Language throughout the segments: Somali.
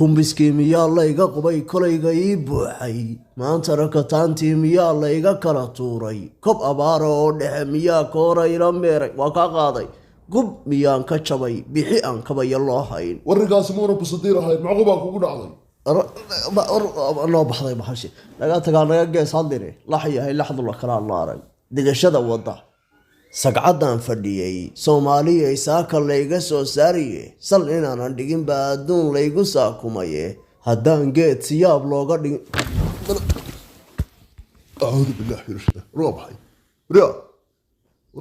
kumbiskii miyaa layga qubay kolayga ii buuxay maanta rakataantii miyaa layga kala tuuray kob abaara oo dhexe miyaa koora ila meeray waa kaa qaaday gub miyaan ka jabay bixi aan kabaya loo hayn warrigaasi muuna busadiir ahayd macqubaa kugu dhacday noo baxday baxashi laga tagaa naga gees hadline laxyahay laxdula kalaan la arag digashada wadda sagcadan fadhiyey Soomaaliya isaaka layga soo saariye sal inaanan dhigin baa adduun laygu saakumaye haddaan geed siyaab looga dhigin أعوذ بالله من الشيطان روحي ريا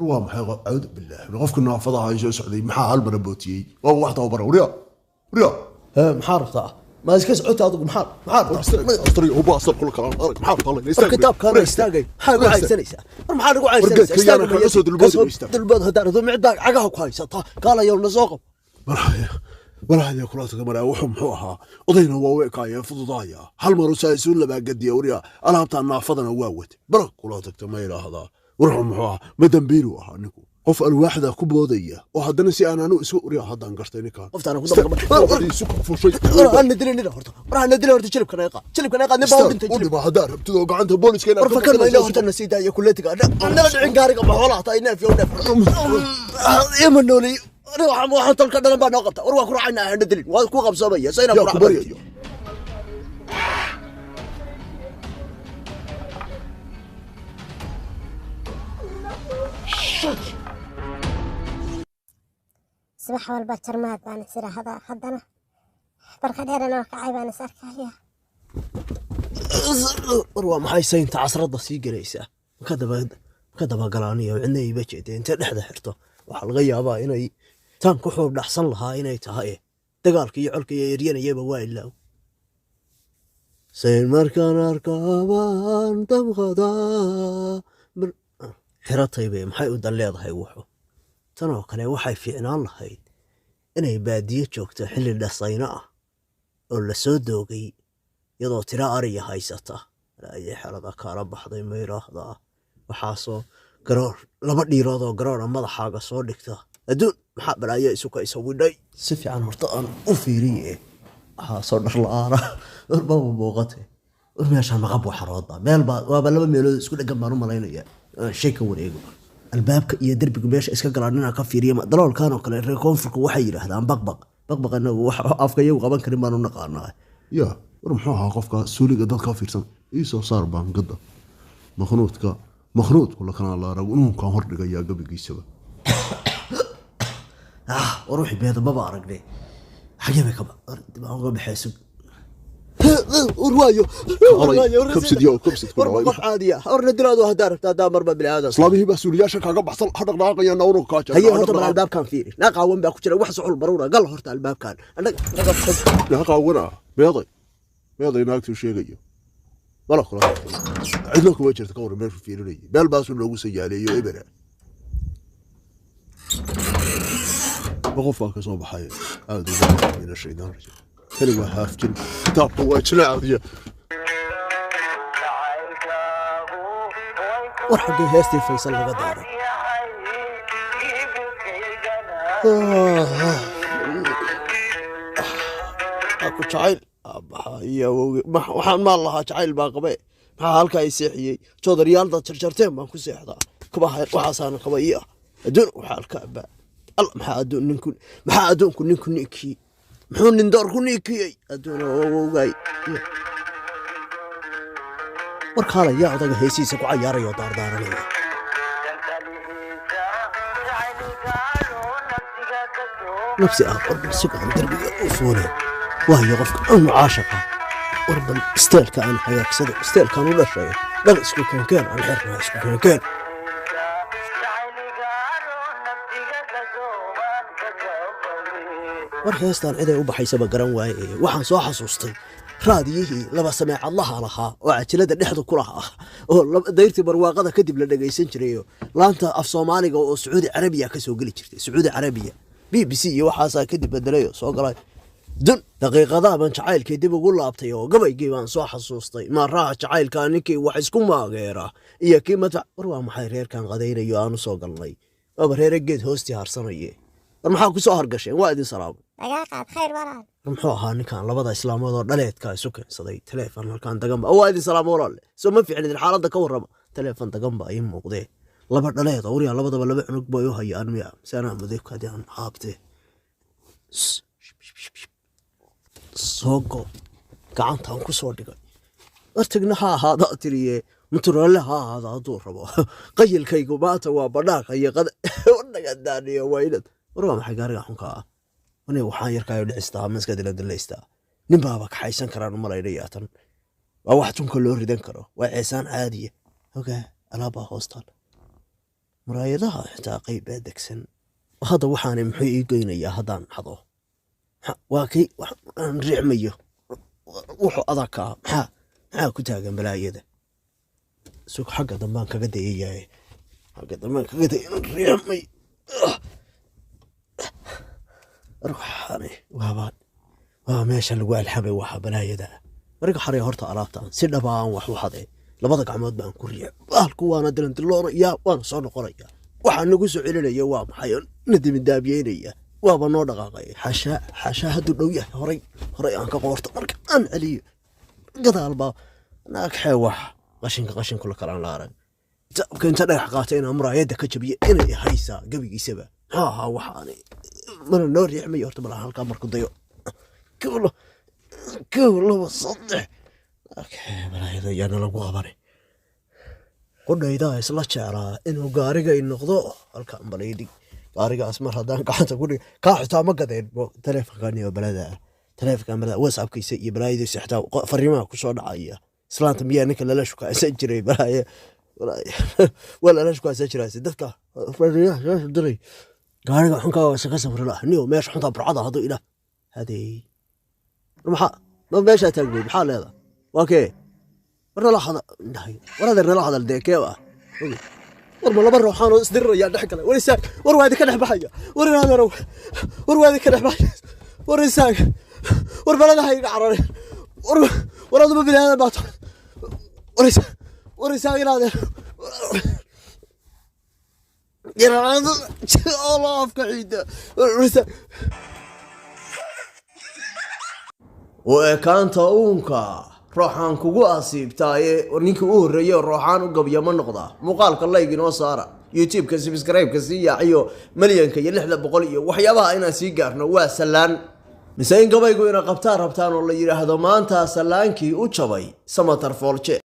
روح محي أعوذ بالله قفك نافضها يجي سعودي محا هالبنا بوتي أو واحدة وبرا ريا محاربته ما اسكس عتا ادق محاربته طريق هو باصر كل كلام محاربته الله يستاهل الكتاب كان يستاهل حاجه عايزنيسا محارب عايزنيسا يستاهل اسود البود هدار معداك عقها كويسه قال يوم نسوق ولا هذه كلها كمان وحم حوها وضينا وويكايا فضايا هل مرة سايسون لما قد يوريا أنا بتاع نافضنا واوت برا كلها تكتميل هذا ورحم حوها مدن بيروها نكو قف الواحدة كبودية وهذا نسي أنا اسمه ريا هذا انقرتني كان قفت أنا كنت سكر فشي أنا ندري ورد شلب كناقة نبغى انت قولي ما هدار بتدوق عنده بوليس كنا فكر ما يلاه تنا سيدا يكلتك أنا لدعين قارق ما ولا طاينا في يوم يمنوني waxaan talka dhalan baa noo qabta war waa ku raacayna ندري waa ku qabsamaya sayna ku raacay صباح والبكر ما بان سير هذا حدنا بركة ديرنا وكعي بان ساركايا warwa maxay saynta casrada sii galaysaa kadaba galaaniyo inay iba jeedeen inta dhexda xirto waxa laga yaabaa inay tan ku xoob dhaxsan lahaa inay tahay dagaalkii iyo colkii yeeryanayba waa ilaaw sayn markaan arkaaban damqada xirataybe maxay u daleedahay wuxuu tan oo kale waxay fiicnaan lahayd inay baadiye joogto xilli dhasayna ah oo la soo doogay iyadoo tira ariya haysata ay xalada kala baxday meeraahda waxaasoo garoor laba dhiirood oo garoor madaxaaga soo dhigta adduun maxaa balaayo isu ka isawidhay si fiican horta aan u fiiriye waxaa soo dhar la'aana baba booqatay meeshaan maqab waxa rooda meel baa waaba laba meelood isku dhagan baan u malaynaya shay ka wareego albaabka iyo darbiga meesha iska galaanina ka fiiriye daloolkan oo kale reer koonfurka waxay yiraahdaan baqbaqana waxa afka iyagu qaban karin baan u naqaanaa يا رمحوها قفكا سوليقا دادكا فيرسان إيسو صار بان قدا مخنوط ولا كان الله رب ونون كان هردقا يا قبل قيسبا وروحي بهذا بابا أرقني حاجة بكبا دماغه بحاسب وروايو كبسد ورقف عادية أورنا دلادو هدار تادا مربى بالعادة سلامي بس سولياشا كاقا بحصل حدق ناقا يا نورو كاچا هيا هورتا من الباب كان فيري ناقا وين باكو جرا وحسو حول برورة قال هورتا الباب كان ناقا ونا بيضي ناقتو شيغيو ولا خلاص عندك وجه تكور ميل فيري بال باسو لوغو سياليو إبرا وقفا كسو بحايا هذا من الشيطان رجل كلمة هافجن كتاب قوة عادية ورحقي هاستي فيصل لغدارة أكو جعيل waxaan maal lahaa jacayl baa qabe maxaa halkaa i seexiyey joodariyaal dad jarjarteen baan ku seexdaa kabaha waxaasaana qaba ii ah adduun waxaa halkaa baa alla maxaa adduunku ninku ninkii muxuu nin door ku ninkiyey adduun ogaay warkaala yaa odaga heesiisa ku cayaarayoo daardaaranaya nafsi ah qorban sugaan darbiga u fuulay waayo qofka aan mucaashaqa qorban isteelka aan hagaagsado isteelkaan u dhashay dhal isku keenkeen aan xirnaa isku keenkeen war heestaan ciday u baxaysaba garan waaye waxaan soo xasuustay raadiyihii laba sameecadlaha lahaa oo cajalada dhexda ku lahaa oo dayrtii barwaaqada kadib la dhagaysan jiray laanta af Soomaaliga oo Sacuudi Carabiya ka soo gali jirtay Sacuudi Carabiya BBC iyo waxaas kadib bedelay soo galay dun daqiiqadaha baan jacaylkii dib ugu laabtay oo gabaygii baan soo xasuustay ma raax jacaylka ninkii wax isku maageera iyo kii mata war waa maxay reerkan qadaynayo aanu soo galnay oo reer geed hoosti harsanayay war maxaa ku soo hargasheen waa idin salaam دقاقة خير وراد muxuu ahaa ninkan labada islaamood oo dhaleedka isu keensaday taleefan halkan daganba waa idin salaamo walaale soo ma fiicnidin xaaladda ka warrama taleefan daganba ii muuqdee laba dhaleed oo wariyaa labadaba laba cunug bay u hayaan miya mise anaa madeebka haddii aan haabtee soo go gacantaan ku soo dhigay artigna ha ahaada tiriye muturaale ha ahaada hadduu rabo qayilkaygu maanta waa badhaaka iyo dhagadaaniyo waynad warwaa maxay gaariga xunka ah aniga waxaan yarkaayo dhicistaa maska diladilaystaa nin baaba kaxaysan karaan u malaynaya tan waa wax tunka loo ridan karo waa ceesaan caadiya ogaa alaabaa hoostaan muraayadaha xitaa qayb baa degsan hadda waxaanay muxuu ii geynayaa haddaan xado waa kii aan riixmayo wuxuu adag kaa maxaa ku taagan balaayada sug xagga dambaan kaga dayayaye xagga dambaan kaga dayan riixmay ruuxani waa meesha lagu alxamay waxa balaayada marka xarey horta alaabtaan si dhabaan wax waxade labada gacmood baan ku riix baalku waana dilantiloonaya waana soo noqonaya waxaa nagu soo celinaya waa maxay nadimi daabiyeynaya waaba noo dhaqaaqay xasha hadduu dhow yahay horay aan ka qoorto marka aan celiyo gadaalba naagxee wax qashinka la kalaan la arag inta dhagax qaatay inaan muraayadda ka jabiyo inay haysaa gebigiisaba maxaa ahaa waxaani mana noo riixmay horta malaha halkaa marku dayo kowlaba saddex balaayada yaana lagu qabanay qudhaydaa isla jeclaa inuu gaarigay noqdo halkaan balaydhig gaarigaas mar haddaan gacanta ku dhig kaa xitaa ma gadeen taleefonkan iyo balada taleefonkan balada whatsappkiisa iyo balaayadiisa xitaa fariimaha ku soo dhacaya islaanta miyaa ninka lala shukaasan jiray balaaye waa lala shukaasan jiray dadka fariimaha soo diray gaariga xunkaa waa ka safrila niyo meesha xuntaa burcada hadduu ilaah hadee maxaa ma meeshaa taagneyd maxaa leedahay waa kee waradeer nala hadal dee kee ah war ma laba ruuxaan oo isdiriraya dhex galay war isaag war waadi ka dhex baxaya war inaad war waadi ka dhex baxaya war isaag war baladaha iga carareen war aduma bilaadan baa tahay war isaag inaad الله أفكعيده وكانت أونكا روحان كوغو أصيبتاي ورنيك ريو روحان وقبيا من نقضة مقالك الله يقنو صارا يوتيوب كسبسكرايب كسيا عيو مليان كي يلحلة بقوليو وحيابا اينا سيقارنا واسلان مساين قبا يقوينا قبتان ربتان والله يرى هذا ما انتا سلانكي وچباي سمتر فولچه